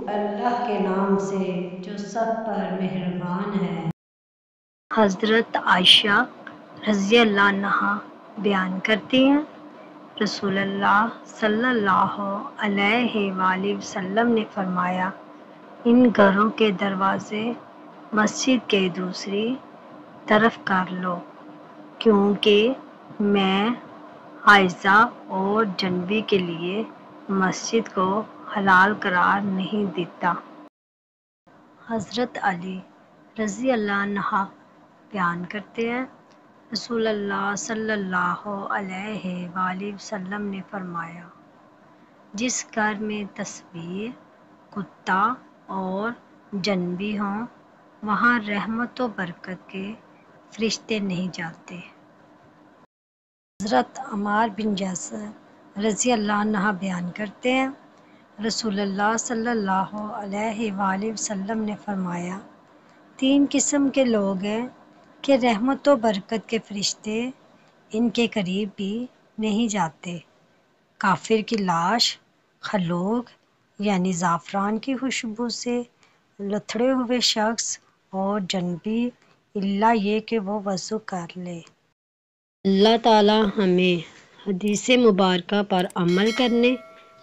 اللہ کے نام سے جو سب پر مہربان ہے۔ حضرت عائشہ رضی اللہ عنہا بیان کرتی ہیں، رسول اللہ صلی اللہ علیہ وآلہ وسلم نے فرمایا، ان گھروں کے دروازے مسجد کے دوسری طرف کر لو، کیونکہ میں حائضہ اور جنبی کے لیے مسجد کو حلال قرار نہیں دیتا۔ حضرت علی رضی اللہ عنہ بیان کرتے ہیں، رسول اللہ صلی اللہ علیہ وآلہ وسلم نے فرمایا، جس گھر میں تصویر، کتا اور جنبی ہوں، وہاں رحمت و برکت کے فرشتے نہیں جاتے۔ حضرت عمار بن یاسر رضی اللہ عنہ بیان کرتے ہیں، رسول اللہ صلی اللہ علیہ وآلہ وسلم نے فرمایا، 3 قسم کے لوگ ہیں کہ رحمت و برکت کے فرشتے ان کے قریب بھی نہیں جاتے: کافر کی لاش خلوق یعنی زعفران کی خوشبو سے لتھڑے ہوئے شخص، اور جنبی الا یہ کہ وہ وضو کر لے۔ اللہ تعالی ہمیں حدیث مبارکہ پر عمل کرنے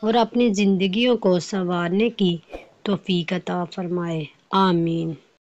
اور اپنی زندگیوں کو سنوارنے کی توفیق عطا فرمائے، آمین۔